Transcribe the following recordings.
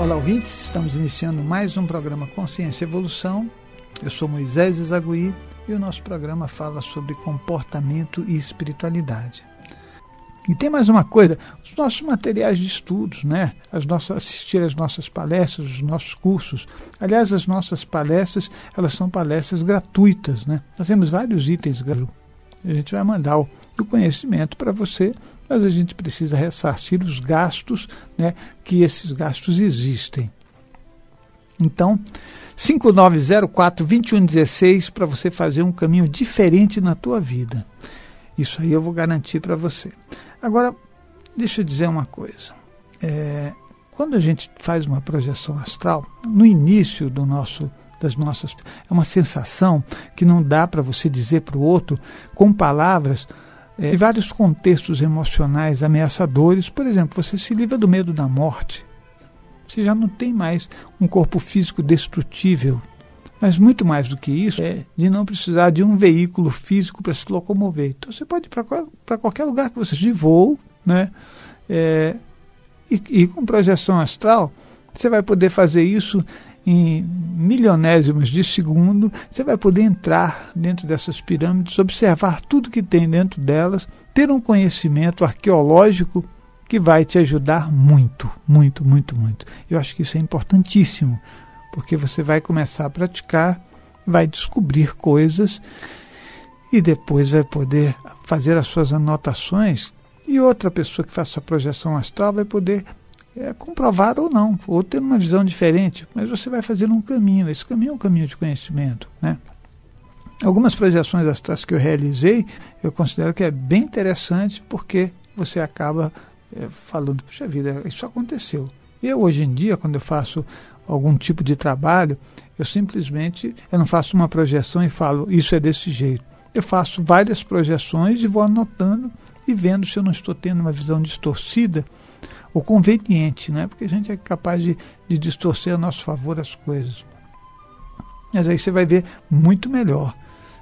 Olá, ouvintes, estamos iniciando mais um programa Consciência e Evolução. Eu sou Moisés Izagui e o nosso programa fala sobre comportamento e espiritualidade. E tem mais uma coisa, os nossos materiais de estudos, né? Assistir às nossas palestras, os nossos cursos. Aliás, as nossas palestras, elas são palestras gratuitas, né? Nós temos vários itens gratuitos. A gente vai mandar o conhecimento para você, mas a gente precisa ressarcir os gastos, né, que esses gastos existem. Então, 5904-2116 para você fazer um caminho diferente na tua vida. Isso aí eu vou garantir para você. Agora, deixa eu dizer uma coisa. Quando a gente faz uma projeção astral, no início das nossas... É uma sensação que não dá para você dizer para o outro com palavras de vários contextos emocionais ameaçadores. Por exemplo, você se livra do medo da morte. Você já não tem mais um corpo físico destrutível. Mas muito mais do que isso, é de não precisar de um veículo físico para se locomover. Então você pode ir para qualquer lugar que você de voo, né? E com projeção astral, você vai poder fazer isso em milionésimos de segundo. Você vai poder entrar dentro dessas pirâmides, observar tudo que tem dentro delas, ter um conhecimento arqueológico que vai te ajudar muito, muito, muito, muito. Eu acho que isso é importantíssimo, porque você vai começar a praticar, vai descobrir coisas e depois vai poder fazer as suas anotações, e outra pessoa que faça a projeção astral vai poder comprovar ou não, ou ter uma visão diferente, mas você vai fazer um caminho. Esse caminho é um caminho de conhecimento, né? Algumas projeções astrais que eu realizei, eu considero que é bem interessante, porque você acaba falando, puxa vida, isso aconteceu. Eu, hoje em dia, quando eu faço algum tipo de trabalho, eu não faço uma projeção e falo, isso é desse jeito. Eu faço várias projeções e vou anotando e vendo se eu não estou tendo uma visão distorcida ou conveniente, né? Porque a gente é capaz de distorcer a nosso favor as coisas. Mas aí você vai ver muito melhor.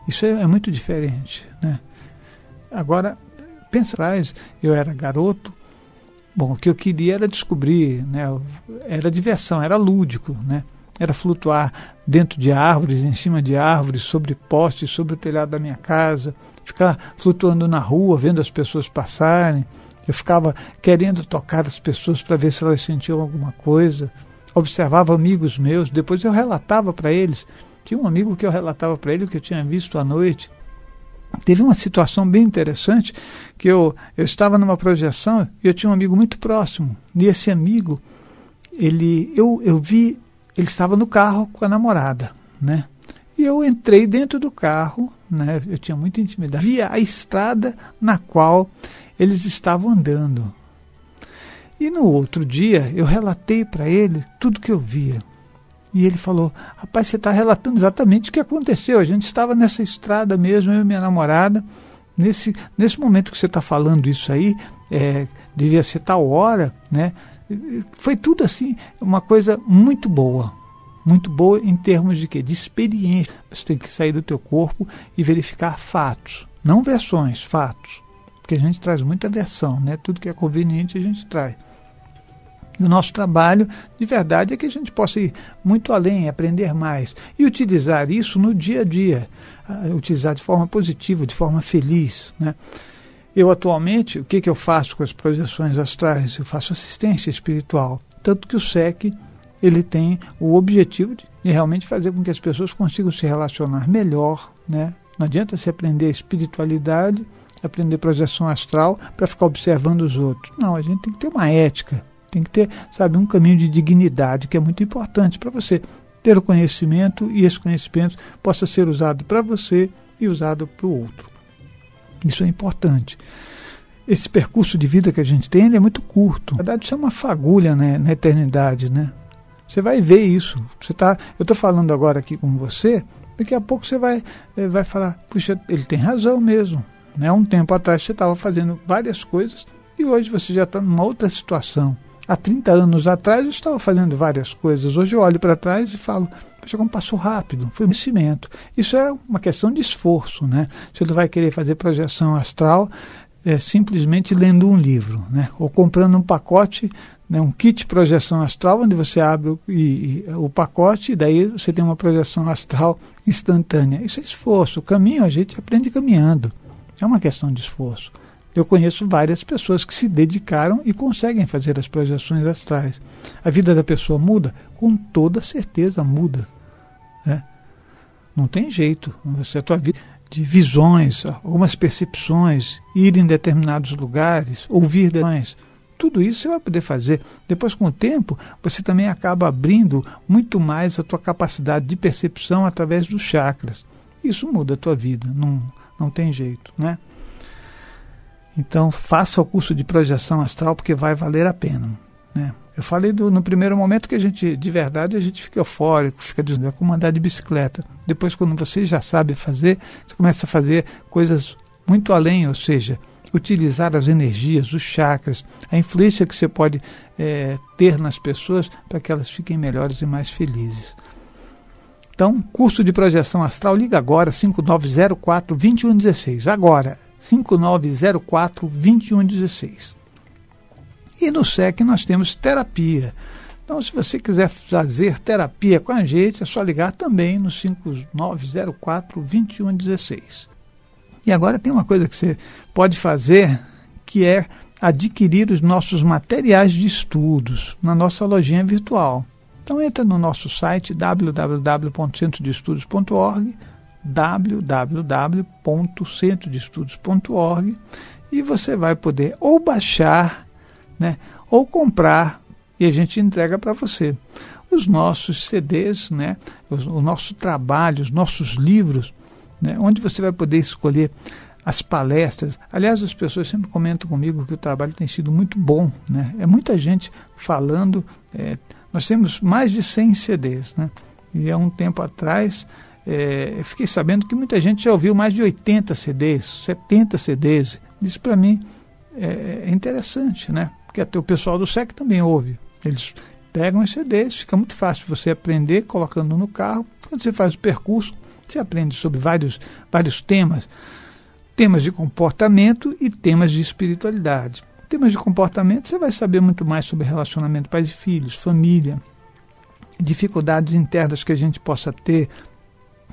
Isso é muito diferente, né? Agora, pensa atrás, eu era garoto. Bom, o que eu queria era descobrir, né? Era diversão, era lúdico, né? Era flutuar dentro de árvores, em cima de árvores, sobre postes, sobre o telhado da minha casa, ficar flutuando na rua, vendo as pessoas passarem. Eu ficava querendo tocar as pessoas para ver se elas sentiam alguma coisa. Observava amigos meus, depois eu relatava para eles. Tinha um amigo que eu relatava para ele o que eu tinha visto à noite. Teve uma situação bem interessante, que eu estava numa projeção e eu tinha um amigo muito próximo. E esse amigo, eu vi, ele estava no carro com a namorada, né? E eu entrei dentro do carro, né? Eu tinha muita intimidade. Via a estrada na qual eles estavam andando. E no outro dia eu relatei para ele tudo que eu via. E ele falou, rapaz, você está relatando exatamente o que aconteceu. A gente estava nessa estrada mesmo, eu e minha namorada. Nesse momento que você está falando isso aí, devia ser tal hora, né? Foi tudo assim, uma coisa muito boa. Muito boa em termos de quê? De experiência. Você tem que sair do teu corpo e verificar fatos. Não versões, fatos. Porque a gente traz muita versão, né? Tudo que é conveniente a gente traz. E o nosso trabalho, de verdade, é que a gente possa ir muito além, aprender mais. E utilizar isso no dia a dia. Utilizar de forma positiva, de forma feliz, né? Eu, atualmente, o que eu faço com as projeções astrais? Eu faço assistência espiritual. Tanto que o SEC, ele tem o objetivo de realmente fazer com que as pessoas consigam se relacionar melhor, né? Não adianta se aprender espiritualidade, aprender projeção astral para ficar observando os outros. Não, a gente tem que ter uma ética, tem que ter, sabe, um caminho de dignidade, que é muito importante para você ter o conhecimento e esse conhecimento possa ser usado para você e usado para o outro. Isso é importante. Esse percurso de vida que a gente tem, ele é muito curto. Na verdade, isso é uma fagulha, né, na eternidade, né? Você vai ver isso. Eu estou falando agora aqui com você, daqui a pouco você vai falar, puxa, ele tem razão mesmo. Né? Um tempo atrás você estava fazendo várias coisas e hoje você já está numa outra situação. Há 30 anos atrás eu estava fazendo várias coisas. Hoje eu olho para trás e falo, puxa, como passou rápido, foi um conhecimento. Isso é uma questão de esforço, né? Você não vai querer fazer projeção astral simplesmente lendo um livro, né? Ou comprando um pacote, né? Um kit projeção astral, onde você abre o pacote e daí você tem uma projeção astral instantânea. Isso é esforço. O caminho a gente aprende caminhando. É uma questão de esforço. Eu conheço várias pessoas que se dedicaram e conseguem fazer as projeções astrais. A vida da pessoa muda? Com toda certeza muda, né? Não tem jeito. A tua vida de visões, algumas percepções, ir em determinados lugares, ouvir visões, tudo isso você vai poder fazer. Depois, com o tempo, você também acaba abrindo muito mais a tua capacidade de percepção através dos chakras. Isso muda a tua vida, não tem jeito, né? Então, faça o curso de projeção astral, porque vai valer a pena, né? Eu falei no primeiro momento que a gente, de verdade, a gente fica eufórico, fica dizendo, é como andar de bicicleta. Depois, quando você já sabe fazer, você começa a fazer coisas muito além, ou seja, utilizar as energias, os chakras, a influência que você pode ter nas pessoas para que elas fiquem melhores e mais felizes. Então, curso de projeção astral, liga agora, 5904-2116. Agora, 5904-2116. E no SEC nós temos terapia. Então, se você quiser fazer terapia com a gente, é só ligar também no 5904-2116. E agora tem uma coisa que você pode fazer, que é adquirir os nossos materiais de estudos na nossa lojinha virtual. Então, entra no nosso site www.centrodeestudos.org, www.centrodeestudos.org, e você vai poder ou baixar, né, ou comprar, e a gente entrega para você os nossos CDs, né, o nosso trabalho, os nossos livros, né, onde você vai poder escolher as palestras. Aliás, as pessoas sempre comentam comigo que o trabalho tem sido muito bom, né? É muita gente falando. Nós temos mais de 100 CDs, né? E há um tempo atrás eu fiquei sabendo que muita gente já ouviu mais de 80 CDs, 70 CDs. Isso para mim é interessante, né? Porque até o pessoal do SEC também ouve. Eles pegam os CDs, fica muito fácil você aprender colocando no carro. Quando você faz o percurso, você aprende sobre vários temas de comportamento e temas de espiritualidade. Temas de comportamento, você vai saber muito mais sobre relacionamento pais e filhos, família, dificuldades internas que a gente possa ter,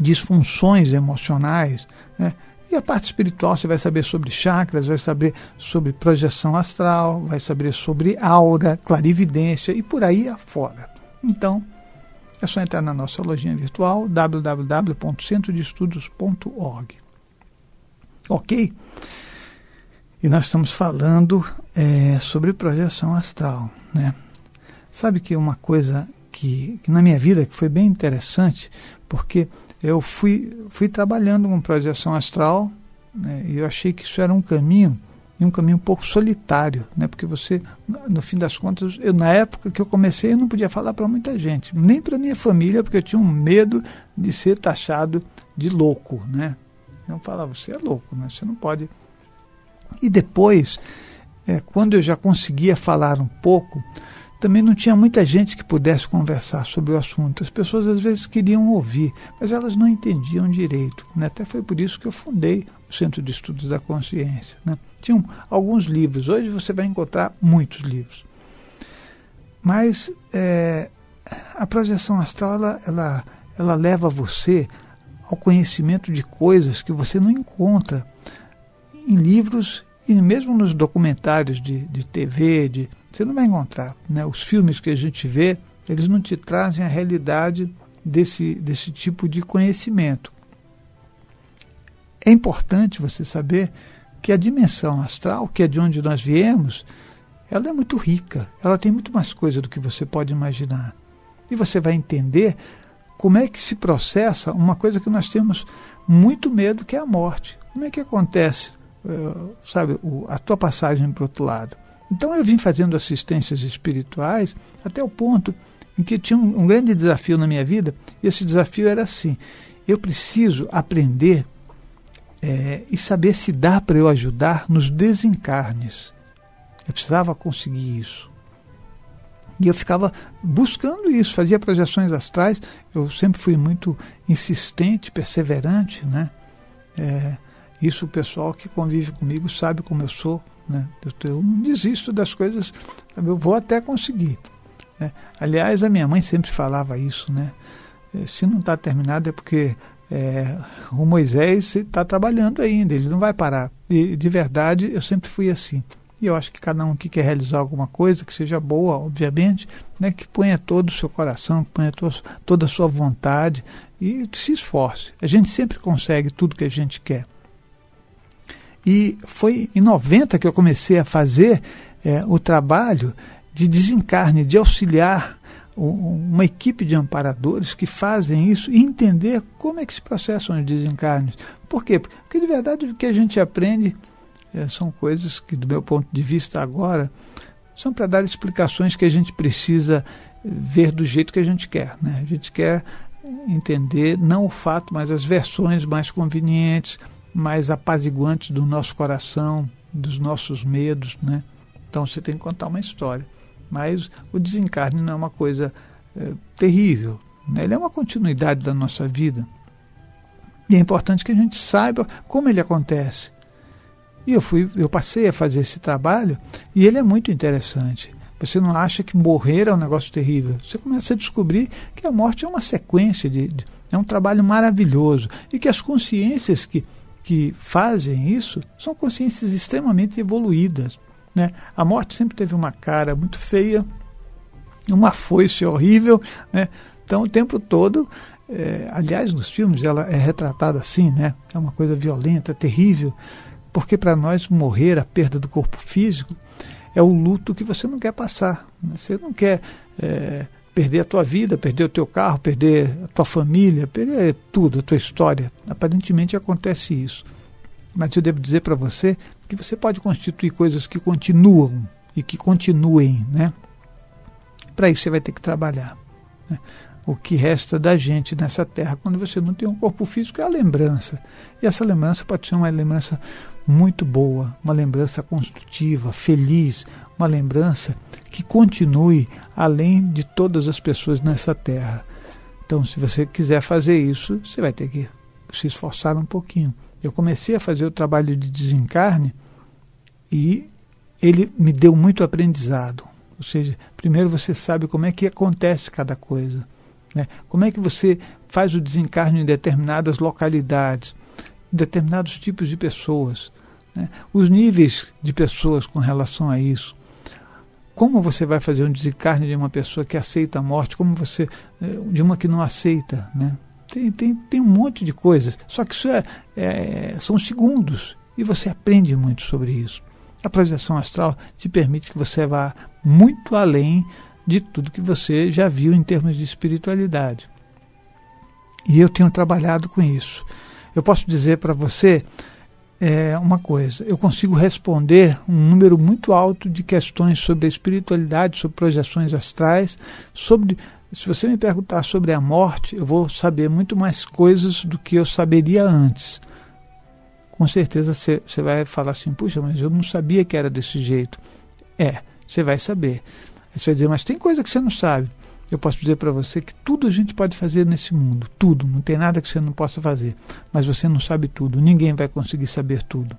disfunções emocionais, né? E a parte espiritual, você vai saber sobre chakras, vai saber sobre projeção astral, vai saber sobre aura, clarividência e por aí afora. Então, é só entrar na nossa lojinha virtual, www.centrodeestudos.org. Ok? E nós estamos falando sobre projeção astral, né? Sabe que uma coisa que na minha vida que foi bem interessante, porque eu fui trabalhando com projeção astral, né, e eu achei que isso era um caminho um pouco solitário, né, porque você, no fim das contas, na época que eu comecei, eu não podia falar para muita gente, nem para minha família, porque eu tinha um medo de ser taxado de louco, né? Eu falava, você é louco, né? Você não pode. E depois, quando eu já conseguia falar um pouco, também não tinha muita gente que pudesse conversar sobre o assunto. As pessoas às vezes queriam ouvir, mas elas não entendiam direito, né? Até foi por isso que eu fundei o Centro de Estudos da Consciência, né? Tinham alguns livros, hoje você vai encontrar muitos livros. Mas a projeção astral, ela leva você ao conhecimento de coisas que você não encontra em livros e mesmo nos documentários de TV, você não vai encontrar, né? Os filmes que a gente vê, eles não te trazem a realidade desse tipo de conhecimento. É importante você saber que a dimensão astral, que é de onde nós viemos, ela é muito rica, ela tem muito mais coisa do que você pode imaginar. E você vai entender como é que se processa uma coisa que nós temos muito medo, que é a morte. Como é que acontece, a tua passagem para o outro lado? Então eu vim fazendo assistências espirituais até o ponto em que tinha um grande desafio na minha vida, e esse desafio era assim: eu preciso aprender e saber se dá para eu ajudar nos desencarnes. Eu precisava conseguir isso. E eu ficava buscando isso, fazia projeções astrais, eu sempre fui muito insistente, perseverante, né? Isso o pessoal que convive comigo sabe como eu sou, né? Eu não desisto das coisas, sabe? Eu vou até conseguir, né? Aliás, a minha mãe sempre falava isso, né? Se não está terminado é porque o Moisés está trabalhando ainda, ele não vai parar. E de verdade eu sempre fui assim. E eu acho que cada um que quer realizar alguma coisa, que seja boa, obviamente, né, que ponha todo o seu coração, que ponha toda a sua vontade e que se esforce. A gente sempre consegue tudo que a gente quer. E foi em 90 que eu comecei a fazer o trabalho de desencarne, de auxiliar uma equipe de amparadores que fazem isso e entender como é que se processam os desencarnes. Por quê? Porque de verdade o que a gente aprende são coisas que, do meu ponto de vista agora, são para dar explicações que a gente precisa ver do jeito que a gente quer, né? A gente quer entender não o fato, mas as versões mais convenientes, mais apaziguantes do nosso coração, dos nossos medos, né? Então você tem que contar uma história. Mas o desencarne não é uma coisa terrível, né? Ele é uma continuidade da nossa vida. E é importante que a gente saiba como ele acontece. E eu passei a fazer esse trabalho e ele é muito interessante. Você não acha que morrer é um negócio terrível. Você começa a descobrir que a morte é uma sequência, é um trabalho maravilhoso. E que as consciências que fazem isso são consciências extremamente evoluídas, né? A morte sempre teve uma cara muito feia, uma foice horrível, né? Então o tempo todo, aliás nos filmes ela é retratada assim, né? É uma coisa violenta, terrível, porque para nós morrer, a perda do corpo físico, é o luto que você não quer passar, né? Você não quer perder a tua vida, perder o teu carro, perder a tua família, perder tudo, a tua história. Aparentemente acontece isso. Mas eu devo dizer para você que você pode constituir coisas que continuam e que continuem, né? Para isso você vai ter que trabalhar, né? O que resta da gente nessa terra, quando você não tem um corpo físico, é a lembrança. E essa lembrança pode ser uma lembrança muito boa, uma lembrança construtiva, feliz, uma lembrança que continue além de todas as pessoas nessa terra. Então, se você quiser fazer isso, você vai ter que se esforçar um pouquinho. Eu comecei a fazer o trabalho de desencarne e ele me deu muito aprendizado. Ou seja, primeiro você sabe como é que acontece cada coisa, né? Como é que você faz o desencarne em determinadas localidades, determinados tipos de pessoas, né? Os níveis de pessoas com relação a isso. Como você vai fazer um desencarne de uma pessoa que aceita a morte, como você de uma que não aceita, né? Tem um monte de coisas, só que isso são segundos e você aprende muito sobre isso. A projeção astral te permite que você vá muito além de tudo que você já viu em termos de espiritualidade. E eu tenho trabalhado com isso. Eu posso dizer para você uma coisa, eu consigo responder um número muito alto de questões sobre a espiritualidade, sobre projeções astrais, se você me perguntar sobre a morte, eu vou saber muito mais coisas do que eu saberia antes. Com certeza você vai falar assim, puxa, mas eu não sabia que era desse jeito. Você vai saber. Aí você vai dizer, mas tem coisa que você não sabe. Eu posso dizer para você que tudo a gente pode fazer nesse mundo, tudo, não tem nada que você não possa fazer, mas você não sabe tudo, ninguém vai conseguir saber tudo.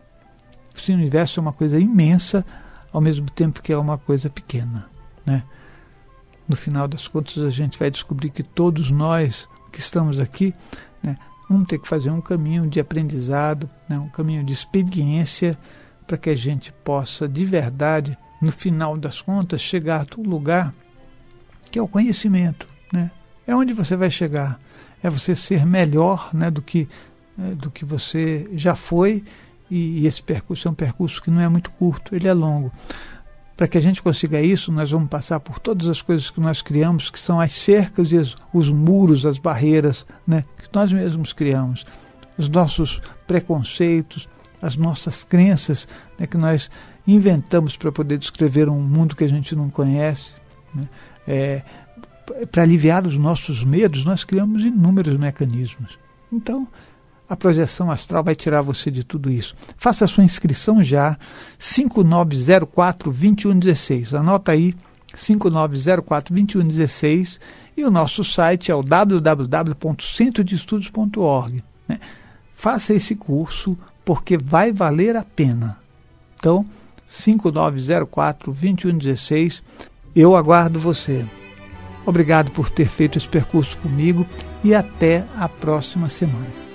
Esse universo é uma coisa imensa, ao mesmo tempo que é uma coisa pequena, né? No final das contas a gente vai descobrir que todos nós que estamos aqui, né, vamos ter que fazer um caminho de aprendizado, né, um caminho de experiência, para que a gente possa de verdade, no final das contas, chegar a um lugar que é o conhecimento, né? É onde você vai chegar, é você ser melhor, né, do que você já foi, e esse percurso é um percurso que não é muito curto, ele é longo. Para que a gente consiga isso, nós vamos passar por todas as coisas que nós criamos, que são as cercas e os muros, as barreiras, né, que nós mesmos criamos, os nossos preconceitos, as nossas crenças, né, que nós inventamos para poder descrever um mundo que a gente não conhece, né? Para aliviar os nossos medos, nós criamos inúmeros mecanismos. Então, a projeção astral vai tirar você de tudo isso. Faça a sua inscrição já, 5904-2116. Anota aí, 5904-2116. E o nosso site é o www.centrodeestudos.org, né? Faça esse curso, porque vai valer a pena. Então, 5904-2116, eu aguardo você. Obrigado por ter feito esse percurso comigo e até a próxima semana.